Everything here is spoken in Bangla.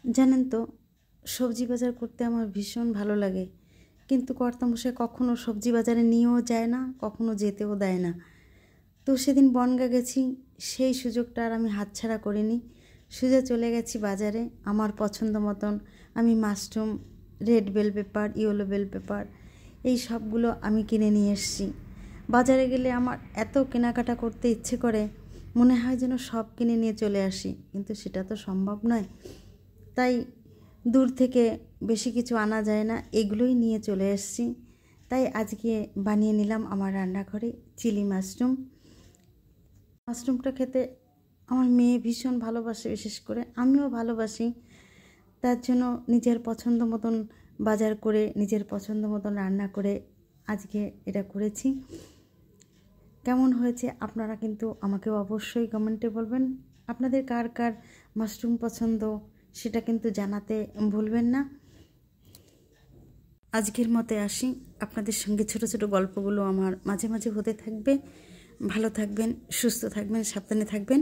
জানেন তো, সবজি বাজার করতে আমার ভীষণ ভালো লাগে, কিন্তু কর্তামশাই কখনো সবজি বাজারে নিয়েও যায় না, কখনো যেতেও দেয় না। তো সেদিন বনগাঁ গেছি, সেই সুযোগটা আর আমি হাতছাড়া করিনি। সোজা চলে গেছি বাজারে। আমার পছন্দ মতন আমি mushroom, red bell pepper, yellow bell pepper এই সবগুলো আমি কিনে নিয়ে এসেছি। বাজারে গেলে আমার এত কেনাকাটা করতে ইচ্ছে করে, মনে হয় যেন সব কিনে নিয়ে চলে আসি, কিন্তু সেটা তো সম্ভব নয়। তাই দূর থেকে বেশি কিছু আনা যায় না, এগুলোই নিয়ে চলে এসেছি। তাই আজকে বানিয়ে নিলাম আমার রান্নাঘরে চিলি মাশরুম। মাশরুমটা খেতে আমার মেয়ে ভীষণ ভালোবাসে, বিশেষ করে আমিও ভালোবাসি। তার জন্য নিজের পছন্দ মতন বাজার করে, নিজের পছন্দ মতন রান্না করে আজকে এটা করেছি। কেমন হয়েছে আপনারা কিন্তু আমাকে অবশ্যই কমেন্টে বলবেন। আপনাদের কার কার মাশরুম পছন্দ সেটা কিন্তু জানাতে ভুলবেন না। আজকের মতে আসি, আপনাদের সঙ্গে ছোট ছোট গল্পগুলো আমার মাঝে মাঝে হতে থাকবে। ভালো থাকবেন, সুস্থ থাকবেন, সাবধানে থাকবেন।